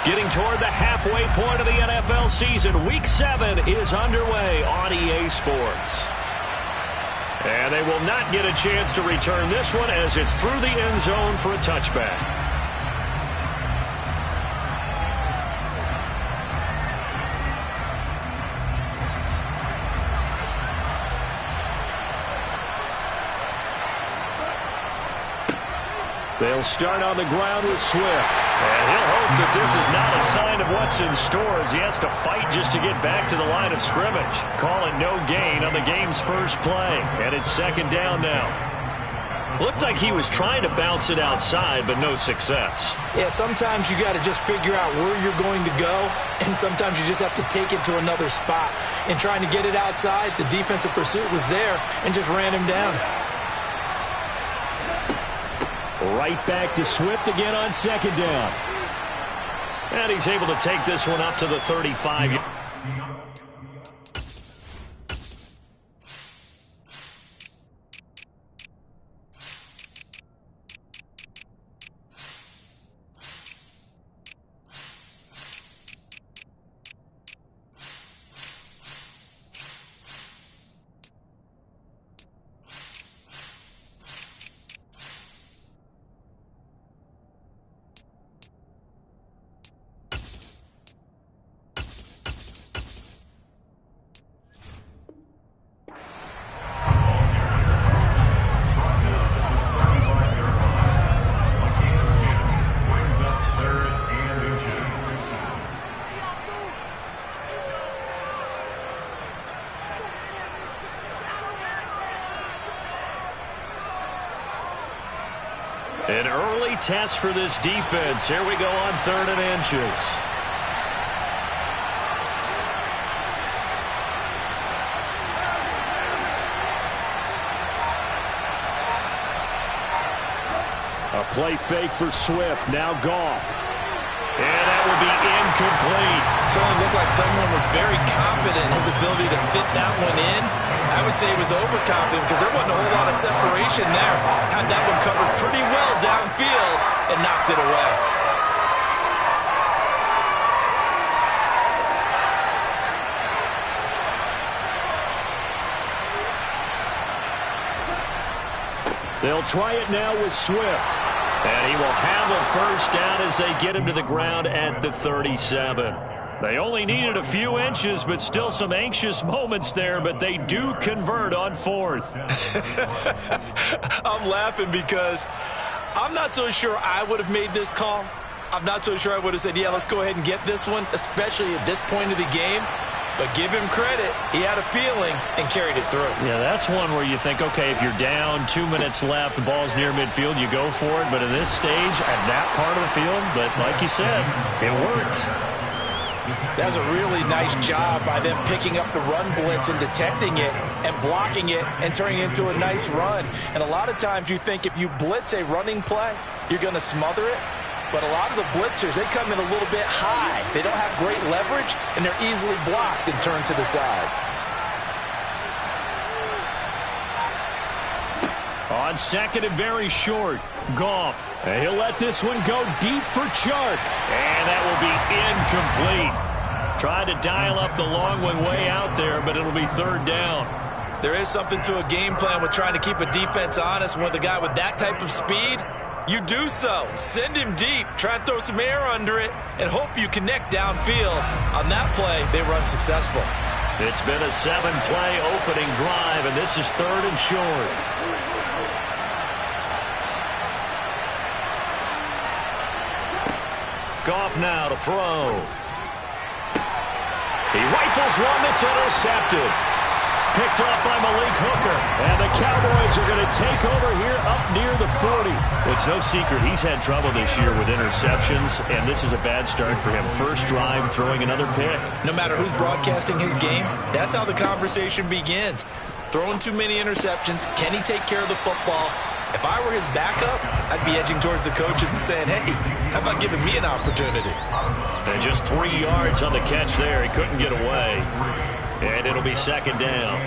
Getting toward the halfway point of the NFL season. Week 7 is underway on EA Sports. And they will not get a chance to return this one as it's through the end zone for a touchback. They'll start on the ground with Swift. And he'll hope that this is not a sign of what's in store as he has to fight just to get back to the line of scrimmage. Calling no gain on the game's first play. And it's second down now. Looked like he was trying to bounce it outside, but no success. Yeah, sometimes you got to just figure out where you're going to go, and sometimes you just have to take it to another spot. And trying to get it outside, the defensive pursuit was there and just ran him down. Right back to Swift again on second down. And he's able to take this one up to the 35. An early test for this defense. Here we go on 3rd and inches. A play fake for Swift. Now Goff. And that will be incomplete. Certainly looked like someone was very confident in his ability to fit that one in. I would say he was overconfident because there wasn't a whole lot of separation there. Had that one covered pretty well downfield and knocked it away. They'll try it now with Swift. And he will have a first down as they get him to the ground at the 37. They only needed a few inches, but still some anxious moments there, but they do convert on 4th. I'm laughing because I'm not so sure I would have made this call. I'm not so sure I would have said, yeah, let's go ahead and get this one, especially at this point of the game. But give him credit. He had a feeling and carried it through. Yeah, that's one where you think, okay, if you're down, 2 minutes left, the ball's near midfield, you go for it. But in this stage, at that part of the field, but like you said, it worked. That was a really nice job by them picking up the run blitz and detecting it and blocking it and turning it into a nice run. And a lot of times you think if you blitz a running play, you're going to smother it. But a lot of the blitzers, they come in a little bit high. They don't have great leverage, and they're easily blocked and turned to the side. On second and very short, Goff. And he'll let this one go deep for Chark. And that will be incomplete. Tried to dial up the long one way out there, but it'll be 3rd down. There is something to a game plan with trying to keep a defense honest. With a guy with that type of speed, you do so. Send him deep. Try and throw some air under it and hope you connect downfield. On that play, they run successful. It's been a 7-play opening drive, and this is 3rd and short. Goff now to throw. He rifles one that's intercepted. Picked off by Malik Hooker. And the Cowboys are going to take over here up near the 40. It's no secret he's had trouble this year with interceptions, and this is a bad start for him. First drive, throwing another pick. No matter who's broadcasting his game, that's how the conversation begins. Throwing too many interceptions. Can he take care of the football? If I were his backup, I'd be edging towards the coaches and saying, hey, how about giving me an opportunity? And just 3 yards on the catch there. He couldn't get away. And it'll be 2nd down.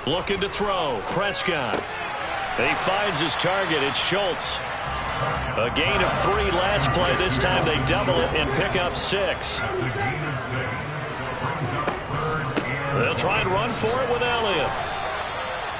Looking to throw. Prescott. He finds his target. It's Schultz. A gain of 3 last play. This time they double it and pick up 6. They'll try and run for it with Elliott.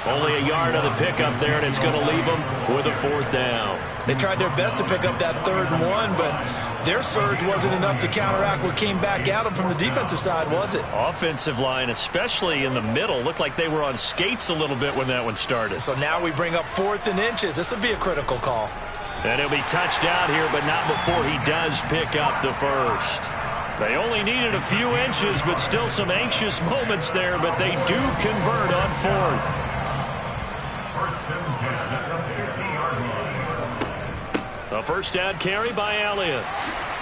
Only a yard on the pickup there, and it's going to leave them with a 4th down. They tried their best to pick up that 3rd and 1, but their surge wasn't enough to counteract what came back at them from the defensive side, was it? Offensive line, especially in the middle, looked like they were on skates a little bit when that one started. So now we bring up 4th and inches. This will be a critical call. And he'll be touched out here, but not before he does pick up the 1st. They only needed a few inches, but still some anxious moments there, but they do convert on 4th. A 1st down carry by Elliott.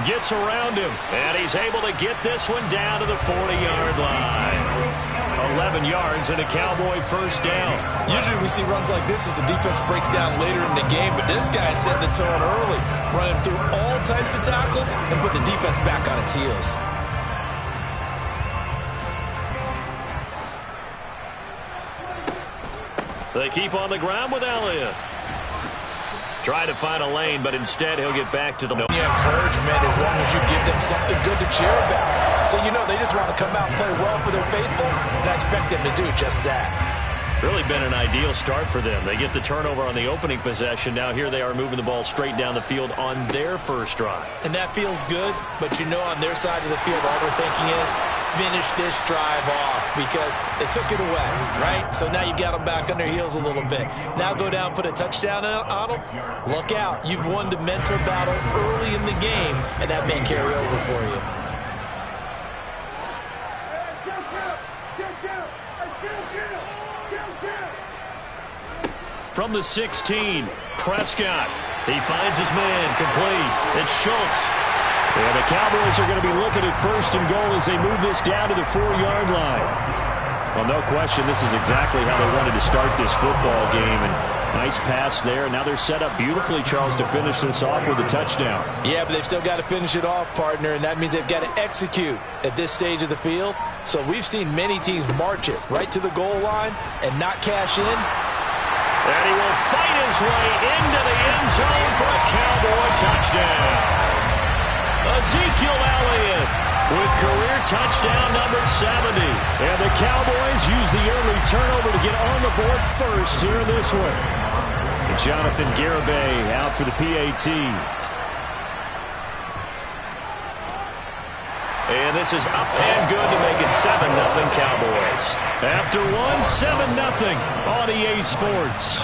Gets around him, and he's able to get this one down to the 40-yard line. 11 yards and a Cowboy 1st down. Usually we see runs like this as the defense breaks down later in the game, but this guy set the tone early, running through all types of tackles and put the defense back on its heels. They keep on the ground with Elliott. Try to find a lane, but instead he'll get back to the... Encouragement as long as you give them something good to cheer about. So, you know, they just want to come out and play well for their faithful, and I expect them to do just that. Really been an ideal start for them. They get the turnover on the opening possession. Now here they are moving the ball straight down the field on their 1st drive. And that feels good, but you know on their side of the field all they're thinking is finish this drive off because they took it away, right? So now you've got them back on their heels a little bit. Now go down, put a touchdown on them. Look out. You've won the mental battle early in the game, and that may carry over for you. From the 16, Prescott. He finds his man, complete. It's Schultz. And the Cowboys are going to be looking at 1st and goal as they move this down to the 4-yard line. Well, no question, this is exactly how they wanted to start this football game. And nice pass there. Now they're set up beautifully, Charles, to finish this off with a touchdown. Yeah, but they've still got to finish it off, partner, and that means they've got to execute at this stage of the field. So we've seen many teams march it right to the goal line and not cash in. And he will fight his way into the end zone for a Cowboy touchdown. Ezekiel Elliott with career touchdown number 70. And the Cowboys use the early turnover to get on the board first here in this one. And Jonathan Garibay out for the PAT. And this is up and good to make it 7-0 Cowboys. After one, 7-0 on EA Sports.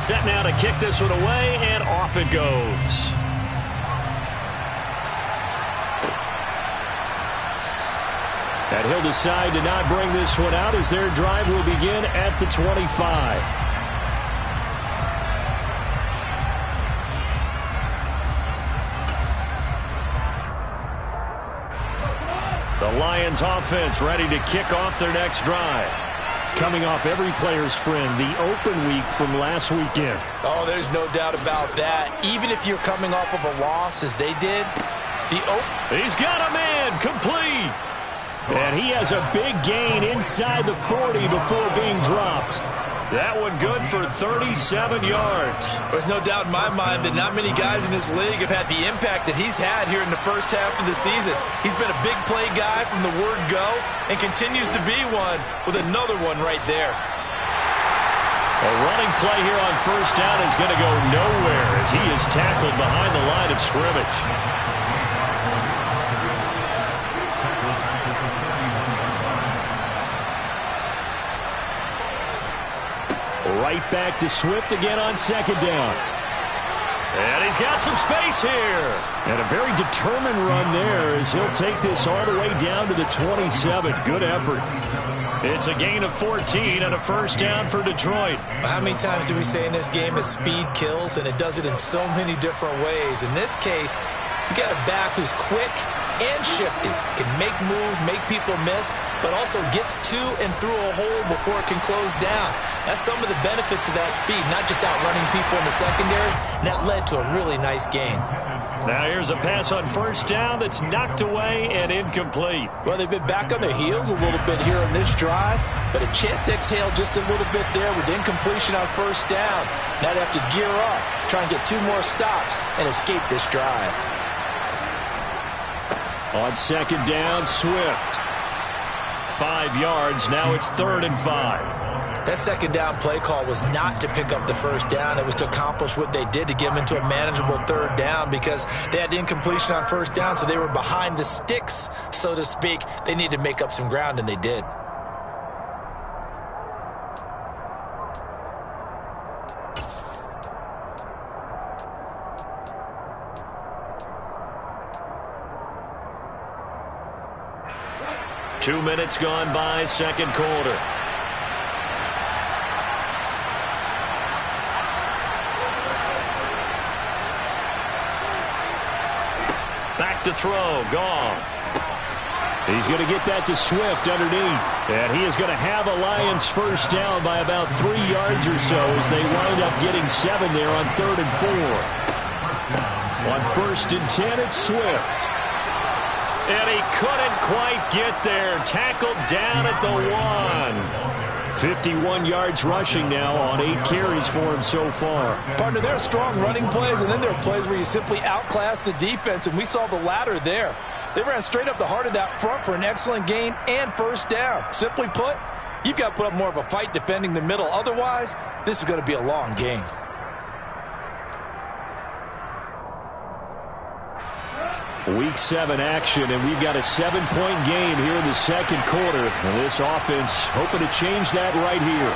Set now to kick this one away, and off it goes. And he'll decide to not bring this one out as their drive will begin at the 25. The Lions offense ready to kick off their next drive. Coming off every player's friend, the open week from last weekend. Oh, there's no doubt about that. Even if you're coming off of a loss as they did, he's got a man, complete. And he has a big gain inside the 40 before being dropped. That one good for 37 yards. There's no doubt in my mind that not many guys in this league have had the impact that he's had here in the first half of the season. He's been a big play guy from the word go and continues to be one with another one right there. A running play here on 1st down is going to go nowhere as he is tackled behind the line of scrimmage. Right back to Swift again on 2nd down. And he's got some space here. And a very determined run there as he'll take this all the way down to the 27. Good effort. It's a gain of 14 and a 1st down for Detroit. How many times do we say in this game that speed kills, and it does it in so many different ways? In this case, you got a back who's quick, and shifty. Can make moves, make people miss, but also gets to and through a hole before it can close down. That's some of the benefits of that speed, not just outrunning people in the secondary, and that led to a really nice gain. Now here's a pass on first down that's knocked away and incomplete. Well, they've been back on their heels a little bit here on this drive, but a chance to exhale just a little bit there with incompletion on first down. Now they have to gear up, try and get 2 more stops, and escape this drive. On second down, Swift. 5 yards, now it's 3rd and 5. That second down play call was not to pick up the first down. It was to accomplish what they did, to get them into a manageable 3rd down, because they had incompletion on first down, so they were behind the sticks, so to speak. They needed to make up some ground, and they did. Two minutes gone by, second quarter. Back to throw, Goff. He's going to get that to Swift underneath. And he is going to have a Lions first down by about 3 yards or so as they wind up getting 7 there on 3rd and 4. On 1st and 10, it's Swift. And he couldn't quite get there. Tackled down at the 1. 51 yards rushing now on 8 carries for him so far. Partner, there are strong running plays, and then there are plays where you simply outclass the defense, and we saw the latter there. They ran straight up the heart of that front for an excellent gain and first down. Simply put, you've got to put up more of a fight defending the middle. Otherwise, this is going to be a long game. Week 7 action, and we've got a 7-point game here in the second quarter. And this offense hoping to change that right here.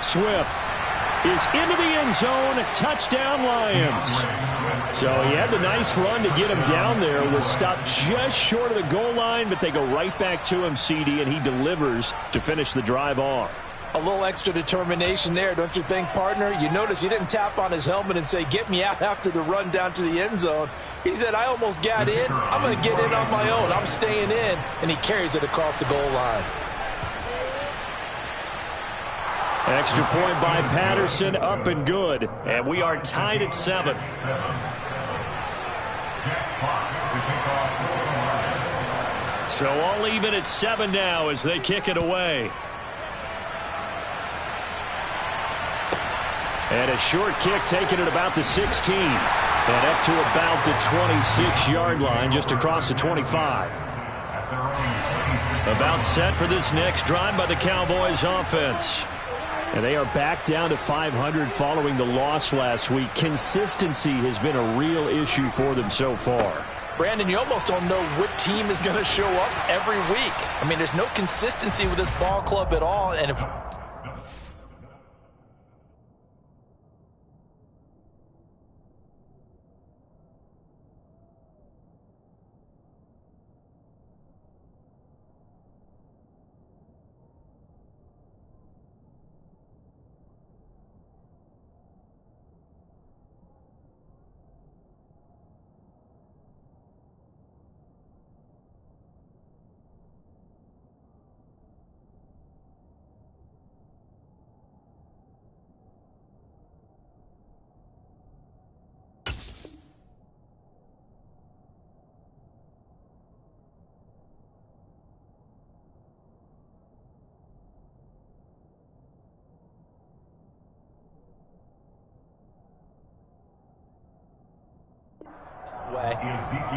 Swift is into the end zone. Touchdown, Lions. So he had the nice run to get him down there. Was stopped just short of the goal line, but they go right back to him, CD, and he delivers to finish the drive off. A little extra determination there, don't you think, partner? You notice he didn't tap on his helmet and say, get me out after the run down to the end zone. He said, I almost got in. I'm going to get in on my own. I'm staying in. And he carries it across the goal line. Extra point by Patterson, up and good. And we are tied at 7. So all even at 7 now as they kick it away. And a short kick taken at about the 16. And up to about the 26-yard line, just across the 25. About set for this next drive by the Cowboys offense. And they are back down to 500 following the loss last week. Consistency has been a real issue for them so far. Brandon, you almost don't know what team is going to show up every week. I mean, there's no consistency with this ball club at all. And if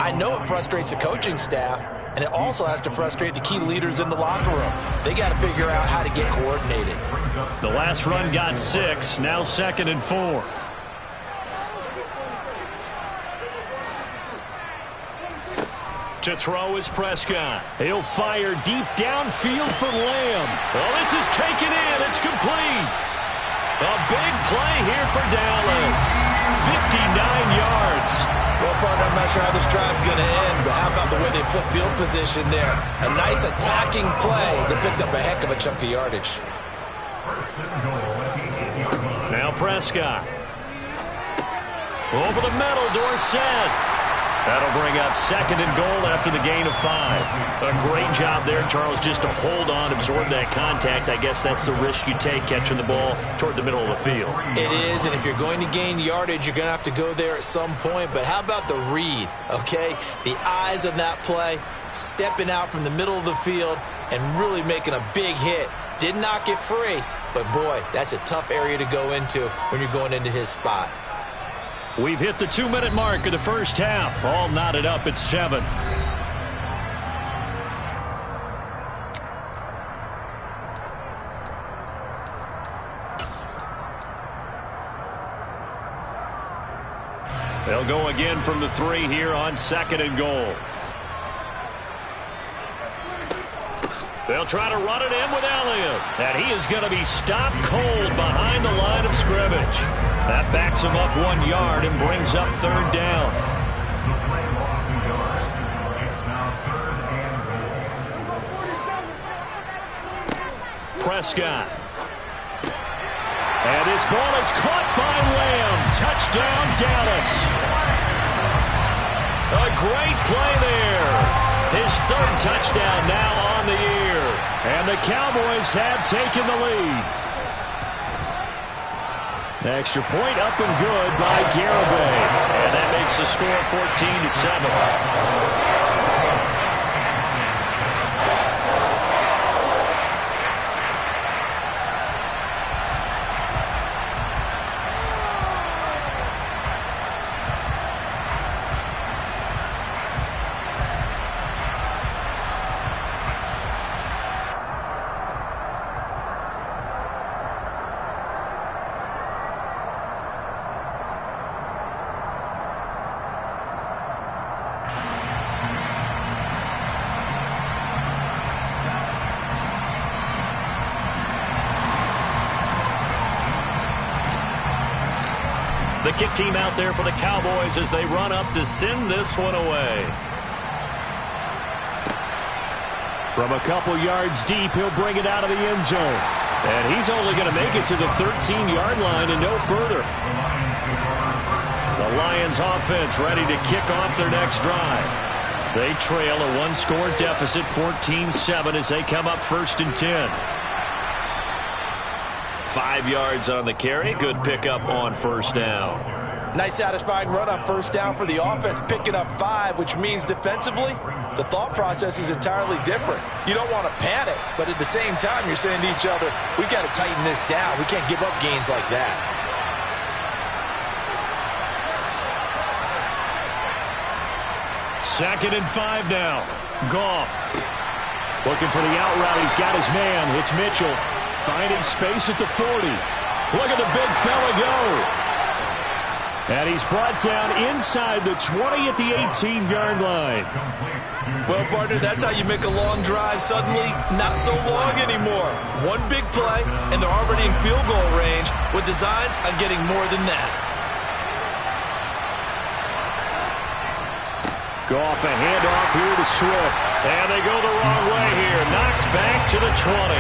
I know it frustrates the coaching staff, and it also has to frustrate the key leaders in the locker room. They got to figure out how to get coordinated. The last run got 6, now 2nd and 4. To throw is Prescott. He'll fire deep downfield for Lamb. Well, this is taken in. It's complete. A big play here for Dallas. 59 yards. Well, partner, I'm not sure how this drive's going to end, but how about the way they flip field position there? A nice attacking play that picked up a heck of a chunk of yardage. Now Prescott. Over the middle, Dorsett. That'll bring up 2nd and goal after the gain of 5. A great job there, Charles, just to hold on, absorb that contact. I guess that's the risk you take catching the ball toward the middle of the field. It is, and if you're going to gain yardage, you're going to have to go there at some point. But how about the read, okay? The eyes of that play, stepping out from the middle of the field and really making a big hit. Did not get free, but boy, that's a tough area to go into when you're going into his spot. We've hit the 2-minute mark of the first half. All knotted up at 7. They'll go again from the 3 here on 2nd and goal. They'll try to run it in with Elliott. And he is going to be stopped cold behind the line of scrimmage. That backs him up 1 yard and brings up 3rd down. Prescott. And this ball is caught by Lamb. Touchdown, Dallas. A great play there. His 3rd touchdown now on the year. And the Cowboys have taken the lead. The extra point up and good by Garibay. And that makes the score 14-7. The kick team out there for the Cowboys as they run up to send this one away. From a couple yards deep, he'll bring it out of the end zone. And he's only going to make it to the 13-yard line and no further. The Lions offense ready to kick off their next drive. They trail a 1-score deficit, 14-7, as they come up 1st and 10. 5 yards on the carry. Good pickup on 1st down. Nice satisfying run on 1st down for the offense, picking up 5, which means defensively, the thought process is entirely different. You don't want to panic, but at the same time, you're saying to each other, we've got to tighten this down. We can't give up gains like that. Second and 5 now. Goff looking for the out route. He's got his man. It's Mitchell. Finding space at the 40. Look at the big fella go. And he's brought down inside the 20 at the 18-yard line. Well, partner, that's how you make a long drive suddenly not so long anymore. One big play, and they're already in field goal range with designs on getting more than that. Goff, a handoff here to Swift. And they go the wrong way here. Knocked back to the 20.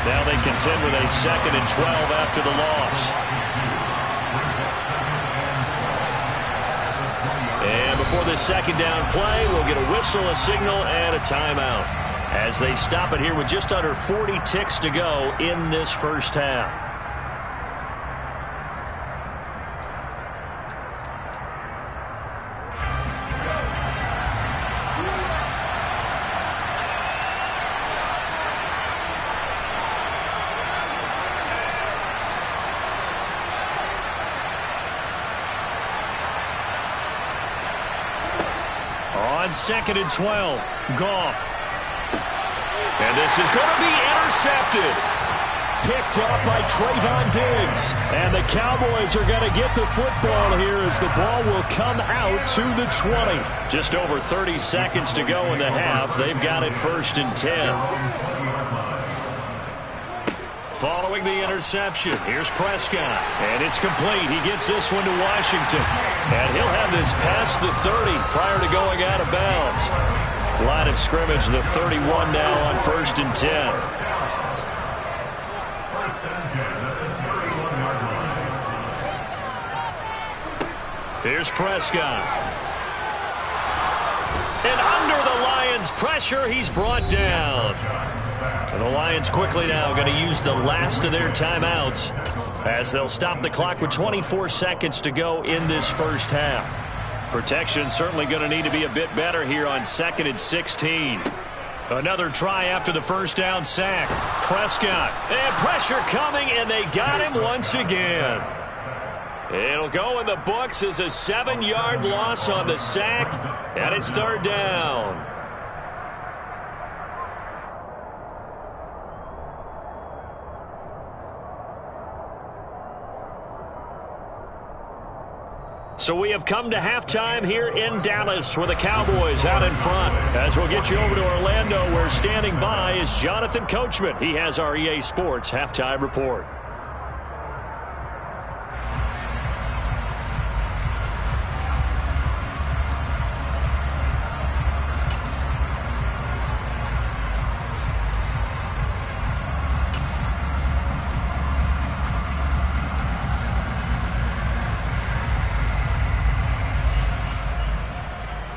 Now they contend with a 2nd and 12 after the loss. And before this 2nd down play, we'll get a whistle, a signal, and a timeout as they stop it here with just under 40 ticks to go in this first half. On 2nd and 12, Goff. And this is going to be intercepted. Picked up by Trayvon Diggs. And the Cowboys are going to get the football here as the ball will come out to the 20. Just over 30 seconds to go in the half. They've got it 1st and 10. Following the interception, here's Prescott. And it's complete. He gets this one to Washington. And he'll have this past the 30 prior to going out of bounds. Line of scrimmage, the 31 now on 1st and 10. Here's Prescott. And under the Lions' pressure, he's brought down. And the Lions quickly now going to use the last of their timeouts as they'll stop the clock with 24 seconds to go in this first half. Protection certainly going to need to be a bit better here on 2nd and 16. Another try after the first down sack. Prescott. And pressure coming, and they got him once again. It'll go in the books as a 7-yard loss on the sack, and it's 3rd down. So we have come to halftime here in Dallas with the Cowboys out in front. As we'll get you over to Orlando, where standing by is Jonathan Coachman. He has our EA Sports halftime report.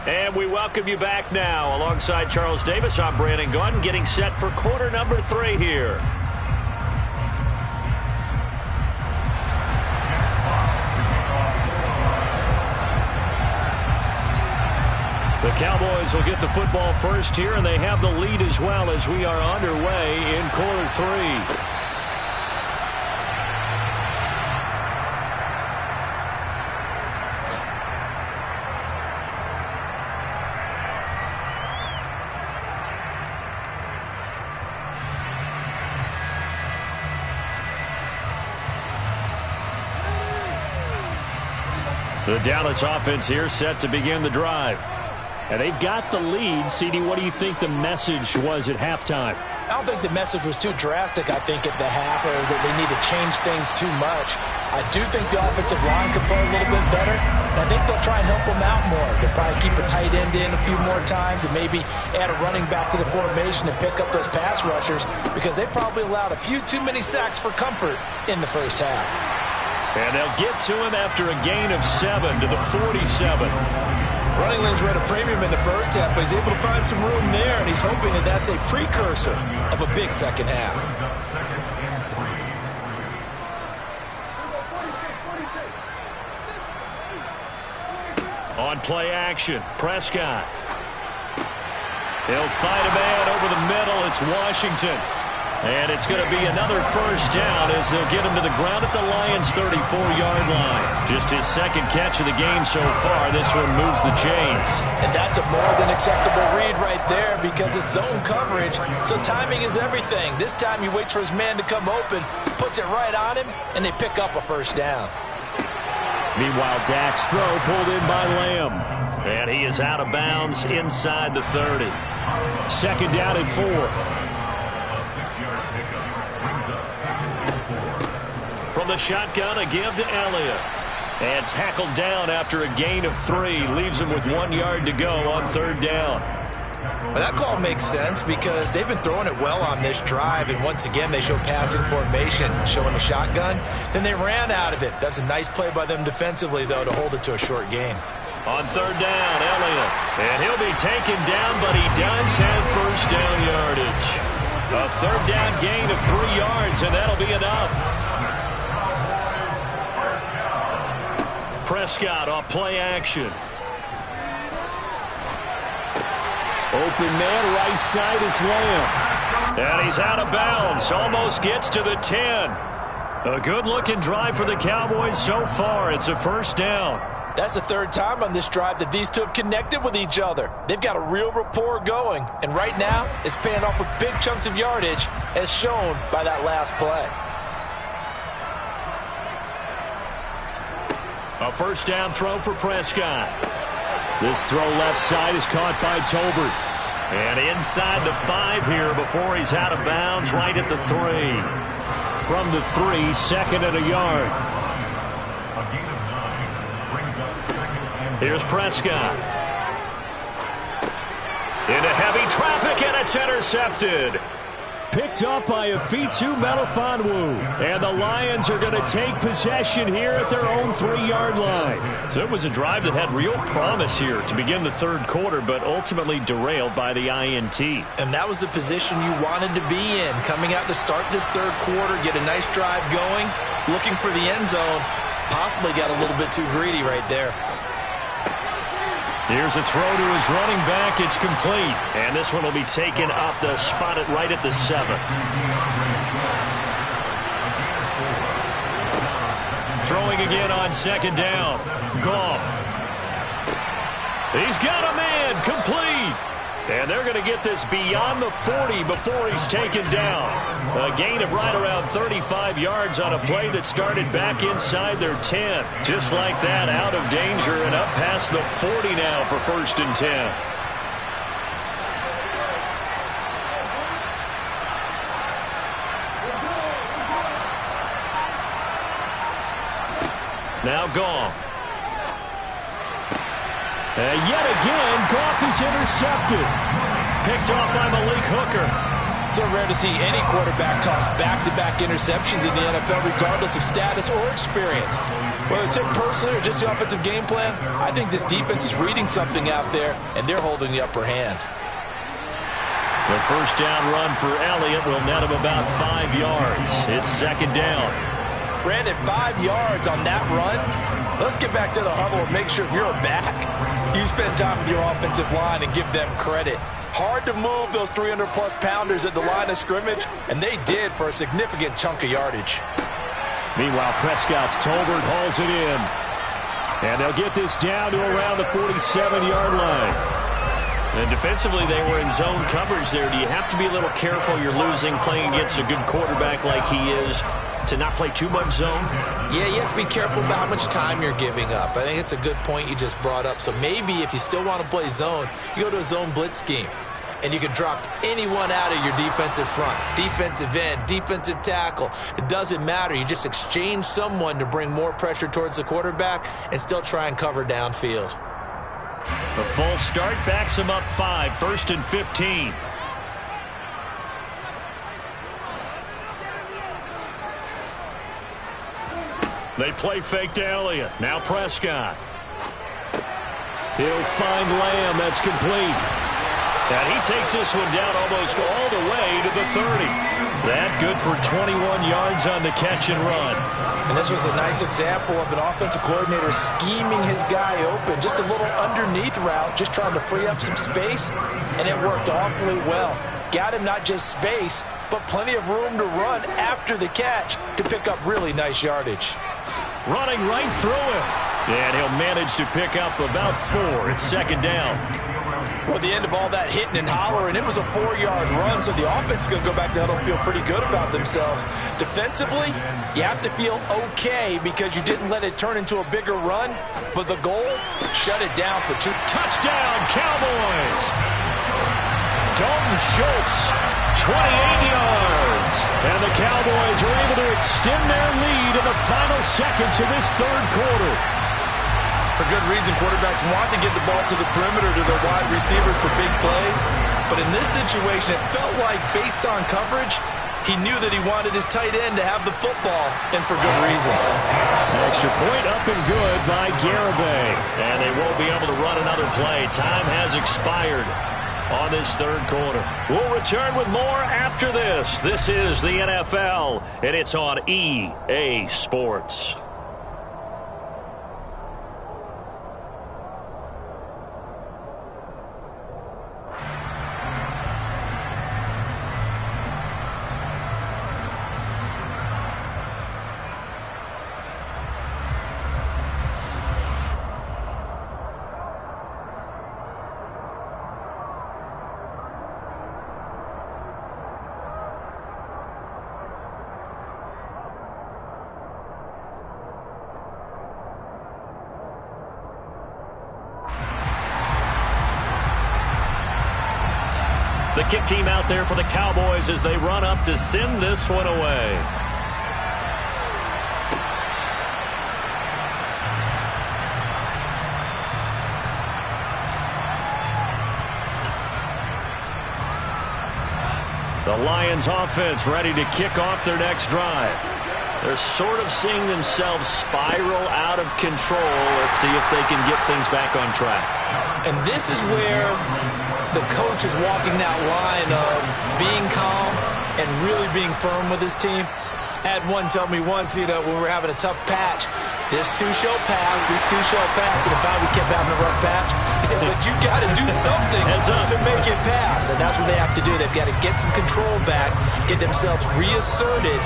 And we welcome you back now. Alongside Charles Davis, I'm Brandon Gaudin, getting set for quarter number 3 here. The Cowboys will get the football first here, and they have the lead as well as we are underway in quarter 3. The Dallas offense here set to begin the drive. And they've got the lead. CD, what do you think the message was at halftime? I don't think the message was too drastic, I think, at the half, or that they need to change things too much. I do think the offensive line could play a little bit better. And I think they'll try and help them out more. They'll probably keep a tight end in a few more times and maybe add a running back to the formation and pick up those pass rushers, because they probably allowed a few too many sacks for comfort in the first half. And they'll get to him after a gain of 7 to the 47. Running lanes were at a premium in the first half, but he's able to find some room there, and he's hoping that that's a precursor of a big second half. On play action, Prescott. He'll fight a man over the middle. It's Washington. And it's going to be another first down as they'll get him to the ground at the Lions' 34-yard line. Just his second catch of the game so far. This one moves the chains. And that's a more than acceptable read right there, because it's zone coverage, so timing is everything. This time he waits for his man to come open, puts it right on him, and they pick up a first down. Meanwhile, Dak's throw pulled in by Lamb. And he is out of bounds inside the 30. Second down and 4. From the shotgun, a give to Elliott. And tackled down after a gain of 3. Leaves him with 1 yard to go on third down. Well, that call makes sense because they've been throwing it well on this drive, and once again they show passing formation, showing a shotgun. Then they ran out of it. That's a nice play by them defensively, though, to hold it to a short gain. On third down, Elliott. And he'll be taken down, but he does have first down yardage. A third down gain of 3 yards, and that'll be enough. Prescott off play action. Open man, right side, it's Lamb. And he's out of bounds, almost gets to the 10. A good-looking drive for the Cowboys so far. It's a first down. That's the third time on this drive that these two have connected with each other. They've got a real rapport going. And right now, it's paying off with big chunks of yardage, as shown by that last play. A first down throw for Prescott. This throw left side is caught by Tolbert. And inside the 5 here before he's out of bounds, right at the 3. From the 3, second and a yard. Here's Prescott. Into heavy traffic, and it's intercepted. Picked up by Afitu Melifonwu. And the Lions are going to take possession here at their own 3-yard line. So it was a drive that had real promise here to begin the third quarter, but ultimately derailed by the INT. And that was the position you wanted to be in. Coming out to start this third quarter, get a nice drive going, looking for the end zone. Possibly got a little bit too greedy right there. Here's a throw to his running back. It's complete. And this one will be taken up. They'll spot it right at the 7. Throwing again on second down. Goff. He's got a man. Complete. And they're going to get this beyond the 40 before he's taken down. A gain of right around 35 yards on a play that started back inside their 10. Just like that, out of danger and up past the 40 now for 1st and 10. Now Goff. And yet again, Goff is intercepted. Picked off by Malik Hooker. So rare to see any quarterback toss back-to-back interceptions in the NFL, regardless of status or experience. Whether it's him personally or just the offensive game plan, I think this defense is reading something out there, and they're holding the upper hand. The first down run for Elliott will net him about 5 yards. It's second down. Brandon, 5 yards on that run. Let's get back to the huddle and make sure if you're a back, you spend time with your offensive line and give them credit. Hard to move those 300-plus pounders at the line of scrimmage, and they did for a significant chunk of yardage. Meanwhile, Prescott's Tolbert hauls it in. And they'll get this down to around the 47-yard line. And defensively, they were in zone coverage there. Do you have to be a little careful you're losing playing against a good quarterback like he is to not play too much zone? Yeah, you have to be careful about how much time you're giving up. I think it's a good point you just brought up. So maybe if you still want to play zone, you go to a zone blitz scheme. And you can drop anyone out of your defensive front. Defensive end, defensive tackle. It doesn't matter. You just exchange someone to bring more pressure towards the quarterback and still try and cover downfield. A false start backs him up 5, 1st and 15. They play fake to Elliott. Now Prescott. He'll find Lamb. That's complete. And he takes this one down almost all the way to the 30. That good for 21 yards on the catch and run. And this was a nice example of an offensive coordinator scheming his guy open. Just a little underneath route, just trying to free up some space, and it worked awfully well. Got him not just space, but plenty of room to run after the catch to pick up really nice yardage. Running right through him. And he'll manage to pick up about 4. It's second down. Well, at the end of all that hitting and hollering, it was a 4-yard run, so the offense is going to go back to huddle and feel pretty good about themselves. Defensively, you have to feel okay because you didn't let it turn into a bigger run, but the goal, shut it down for 2. Touchdown, Cowboys! Dalton Schultz, 28 yards. And the Cowboys are able to extend their lead in the final seconds of this third quarter. For good reason, quarterbacks want to get the ball to the perimeter to their wide receivers for big plays. But in this situation, it felt like, based on coverage, he knew that he wanted his tight end to have the football, and for good reason. Extra point up and good by Garibay. And they won't be able to run another play. Time has expired on this third quarter. We'll return with more after this. This is the NFL, and it's on EA Sports. The kick team out there for the Cowboys as they run up to send this one away. The Lions offense ready to kick off their next drive. They're sort of seeing themselves spiral out of control. Let's see if they can get things back on track. And this is where the coach is walking that line of being calm and really being firm with his team. I had one tell me once, when we were having a tough patch, this two show pass, and if we kept having a rough patch, he said, but you got to do something to make it pass. And that's what they have to do. They've got to get some control back, get themselves reasserted,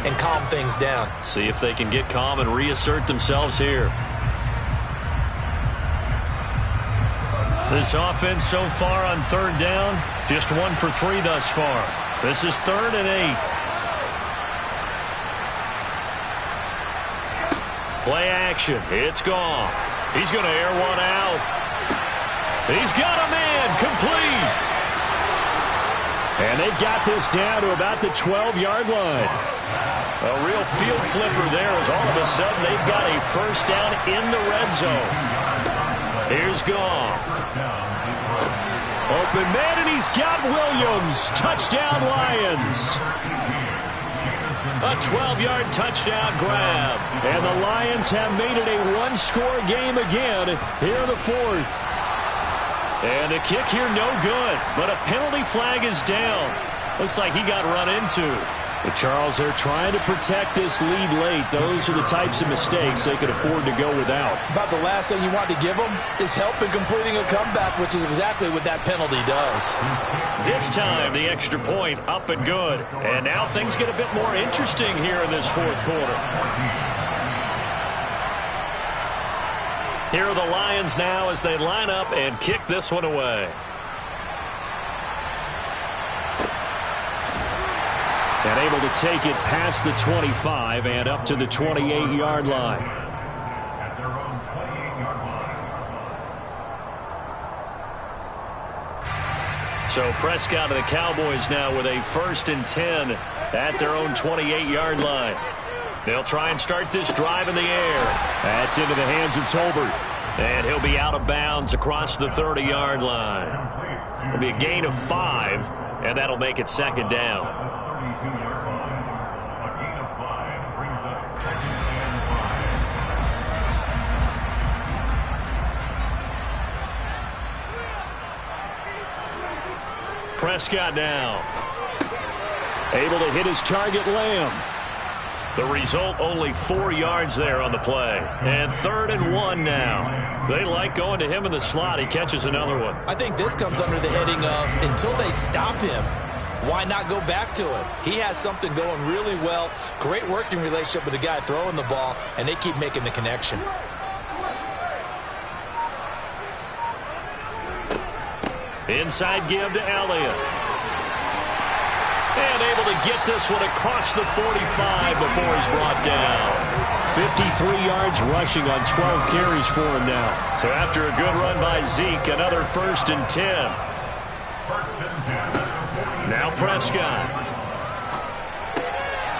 and calm things down. See if they can get calm and reassert themselves here. This offense so far on third down, just 1 for 3 thus far. This is 3rd and 8. Play action. It's Goff. He's going to air one out. He's got a man complete. And they've got this down to about the 12-yard line. A real field flipper there as all of a sudden they've got a first down in the red zone. Here's Goff. Open man, and he's got Williams. Touchdown, Lions. A 12-yard touchdown grab. And the Lions have made it a one-score game again here in the 4th. And the kick here no good, but a penalty flag is down. Looks like he got run into. But Charles, they're trying to protect this lead late. Those are the types of mistakes they could afford to go without. About the last thing you want to give them is help in completing a comeback, which is exactly what that penalty does. This time, the extra point up and good. And now things get a bit more interesting here in this 4th quarter. Here are the Lions now as they line up and kick this one away. And able to take it past the 25 and up to the 28-yard line. So Prescott and the Cowboys now with a 1st and 10 at their own 28-yard line. They'll try and start this drive in the air. That's into the hands of Tolbert. And he'll be out of bounds across the 30-yard line. It'll be a gain of 5, and that'll make it 2nd down. Prescott now. Able to hit his target, Lamb. The result, only 4 yards there on the play. And 3rd and 1 now. They like going to him in the slot. He catches another one. I think this comes under the heading of until they stop him, why not go back to him? He has something going really well. Great working relationship with the guy throwing the ball, and they keep making the connection. Inside give to Elliott. And able to get this one across the 45 before he's brought down. 53 yards rushing on 12 carries for him now. So after a good run by Zeke, another 1st and 10. Now Prescott.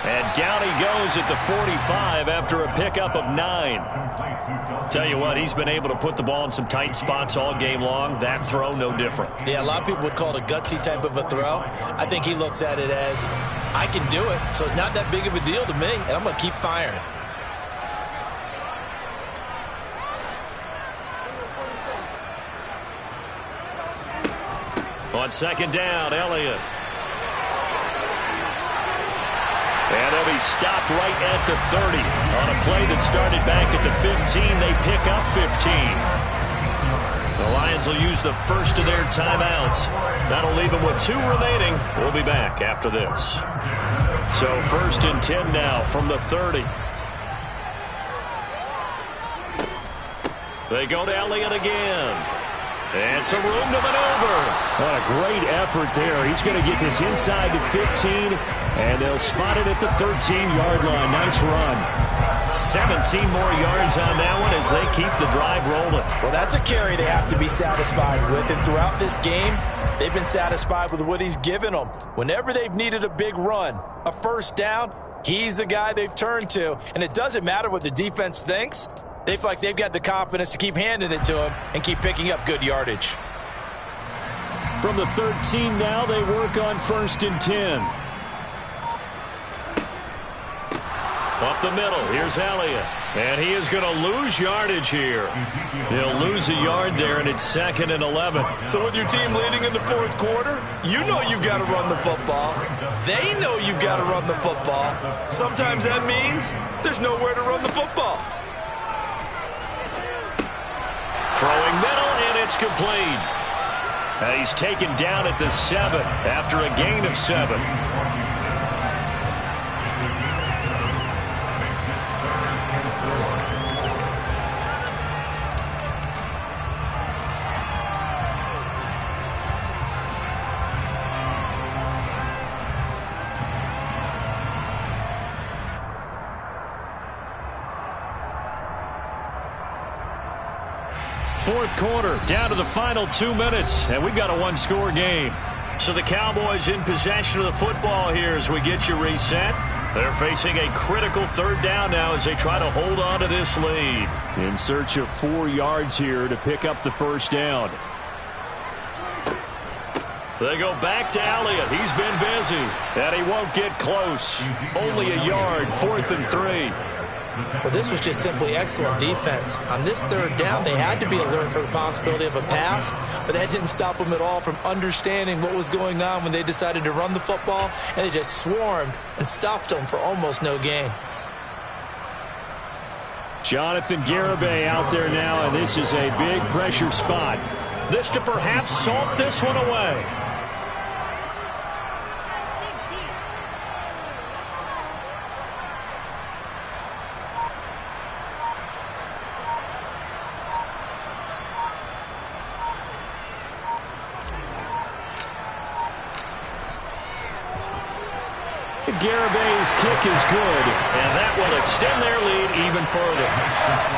And down he goes at the 45 after a pickup of 9. Tell you what, he's been able to put the ball in some tight spots all game long. That throw, no different. Yeah, a lot of people would call it a gutsy type of a throw. I think he looks at it as, I can do it, so it's not that big of a deal to me, and I'm going to keep firing. On 2nd down, Elliott. And they'll be stopped right at the 30. On a play that started back at the 15, they pick up 15. The Lions will use the first of their timeouts. That'll leave them with 2 remaining. We'll be back after this. So 1st and 10 now from the 30. They go to Elliott again. And some room to maneuver. What a great effort there. He's going to get this inside to 15, and they'll spot it at the 13-yard line. Nice run. 17 more yards on that one as they keep the drive rolling. Well, that's a carry they have to be satisfied with. And throughout this game, they've been satisfied with what he's given them. Whenever they've needed a big run, a first down, he's the guy they've turned to. And it doesn't matter what the defense thinks. They feel like they've got the confidence to keep handing it to him and keep picking up good yardage. From the 13 now, they work on 1st and 10. Up the middle, here's Elliott. And he is going to lose yardage here. He'll lose a yard there, and it's 2nd and 11. So with your team leading in the 4th quarter, you know you've got to run the football. They know you've got to run the football. Sometimes that means there's nowhere to run the football. Throwing middle, and it's complete. He's taken down at the 7 after a gain of 7. Fourth quarter, down to the final 2 minutes, and we've got a one-score game. So the Cowboys in possession of the football here as we get you reset. They're facing a critical 3rd down now as they try to hold on to this lead. In search of 4 yards here to pick up the 1st down. They go back to Elliott. He's been busy, and he won't get close. Only a yard, 4th and 3. Well, this was just simply excellent defense. On this 3rd down, they had to be alert for the possibility of a pass, but that didn't stop them at all from understanding what was going on when they decided to run the football, and they just swarmed and stuffed them for almost no gain. Jonathan Garibay out there now, and this is a big pressure spot. This to perhaps salt this one away. Garibay's kick is good, and that will extend their lead even further.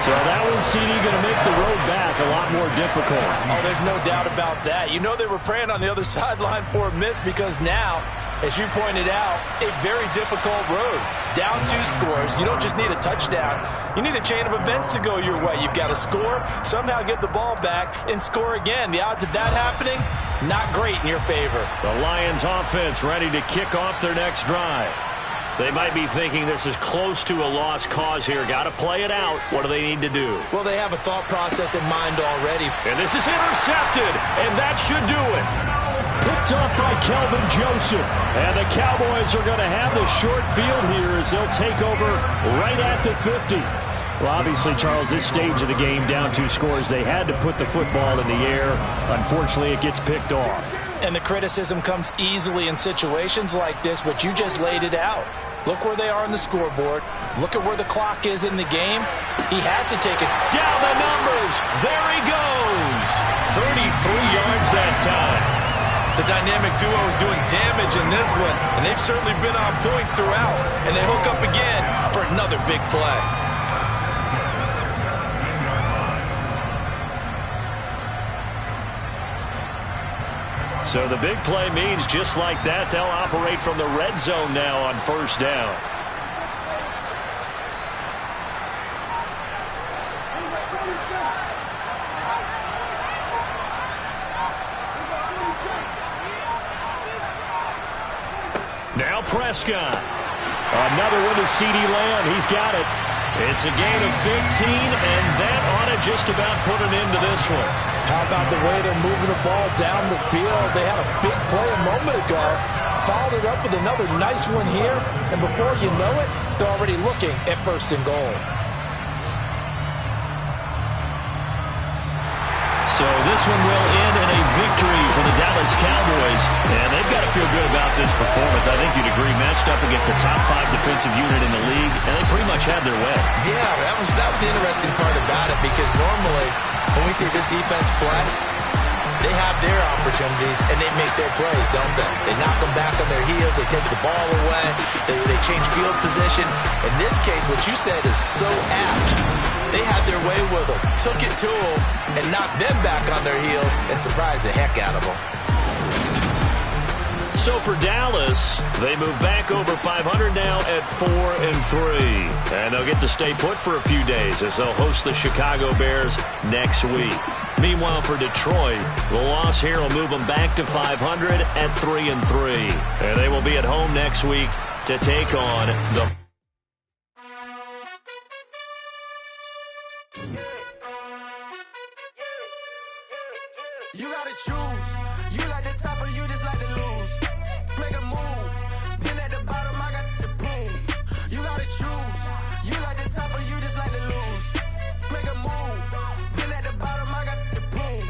So that one, CD, going to make the road back a lot more difficult. Oh, there's no doubt about that. You know they were praying on the other sideline for a miss because now, as you pointed out, a very difficult road. Down 2 scores. You don't just need a touchdown. You need a chain of events to go your way. You've got to score, somehow get the ball back, and score again. The odds of that happening, not great in your favor. The Lions offense ready to kick off their next drive. They might be thinking this is close to a lost cause here. Got to play it out. What do they need to do? Well, they have a thought process in mind already. And this is intercepted, and that should do it. Picked off by Kelvin Joseph. And the Cowboys are going to have the short field here as they'll take over right at the 50. Well, obviously, Charles, this stage of the game, down 2 scores, they had to put the football in the air. Unfortunately, it gets picked off. And the criticism comes easily in situations like this, but you just laid it out. Look where they are on the scoreboard. Look at where the clock is in the game. He has to take it. Down the numbers. There he goes. 33 yards that time. The dynamic duo is doing damage in this one, and they've certainly been on point throughout. And they hook up again for another big play. So the big play means just like that, they'll operate from the red zone now on 1st down. Now Prescott. Another one to CeeDee Lamb. He's got it. It's a gain of 15, and that ought to just about put an end to this one. How about the way they're moving the ball down the field? They had a big play a moment ago. Followed it up with another nice one here. And before you know it, they're already looking at 1st and goal. So this one will end in a victory for the Dallas Cowboys. And they've got to feel good about this performance. I think you'd agree, matched up against a top 5 defensive unit in the league, and they pretty much had their way. Yeah, that was the interesting part about it, because normally when we see this defense play, they have their opportunities and they make their plays, don't they? They knock them back on their heels. They take the ball away. They change field position. In this case, what you said is so apt. They had their way with them, took it to them, and knocked them back on their heels and surprised the heck out of them. So for Dallas, they move back over 500 now at 4-3. And they'll get to stay put for a few days as they'll host the Chicago Bears next week. Meanwhile, for Detroit, the loss here will move them back to 500 at 3-3. And they will be at home next week to take on the... You gotta choose. You like the top or you just like to lose. Make a move. Been at the bottom, I got the boom. You gotta choose. You like the top or you just like to lose. Make a move. Been at the bottom, I got the boom.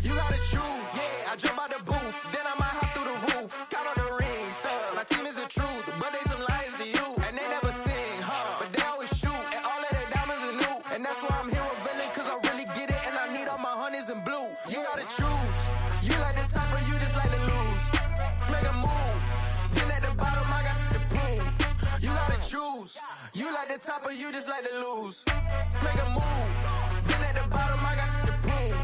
You gotta choose. Yeah, I jump out the booth. Then I might hop through the roof. Got on the ring stuff. My team is the truth, but they some liars to you. And they never sing, but they always shoot. And all of their diamonds are new. And that's why I'm here with villain, cause I really get it. And I need all my honeys in blue. You gotta choose. You like the top or you just like to lose. Make a move. Been at the bottom, I got the boom. You gotta choose. You like the top or you just like to lose. Make a move. Been at the bottom, I got the boom.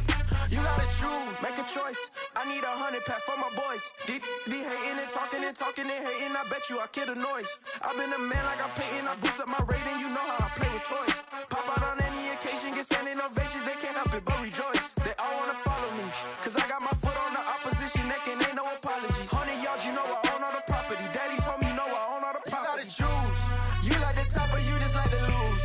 You gotta choose. Make a choice. I need 100 pack for my boys. Be hating and talking and talking and hating. I bet you I kill the noise. I've been a man like I'm Peyton. I boost up my rating. You know how I play with toys. Pop out on any occasion, get standing ovations. They can't help it but rejoice. They all wanna follow me, cause I got my foot on the opposition neck and ain't no apologies. 100 yards, you know I own all the property. Daddy's home, you know I own all the property. You gotta choose. You like the top or you just like to lose.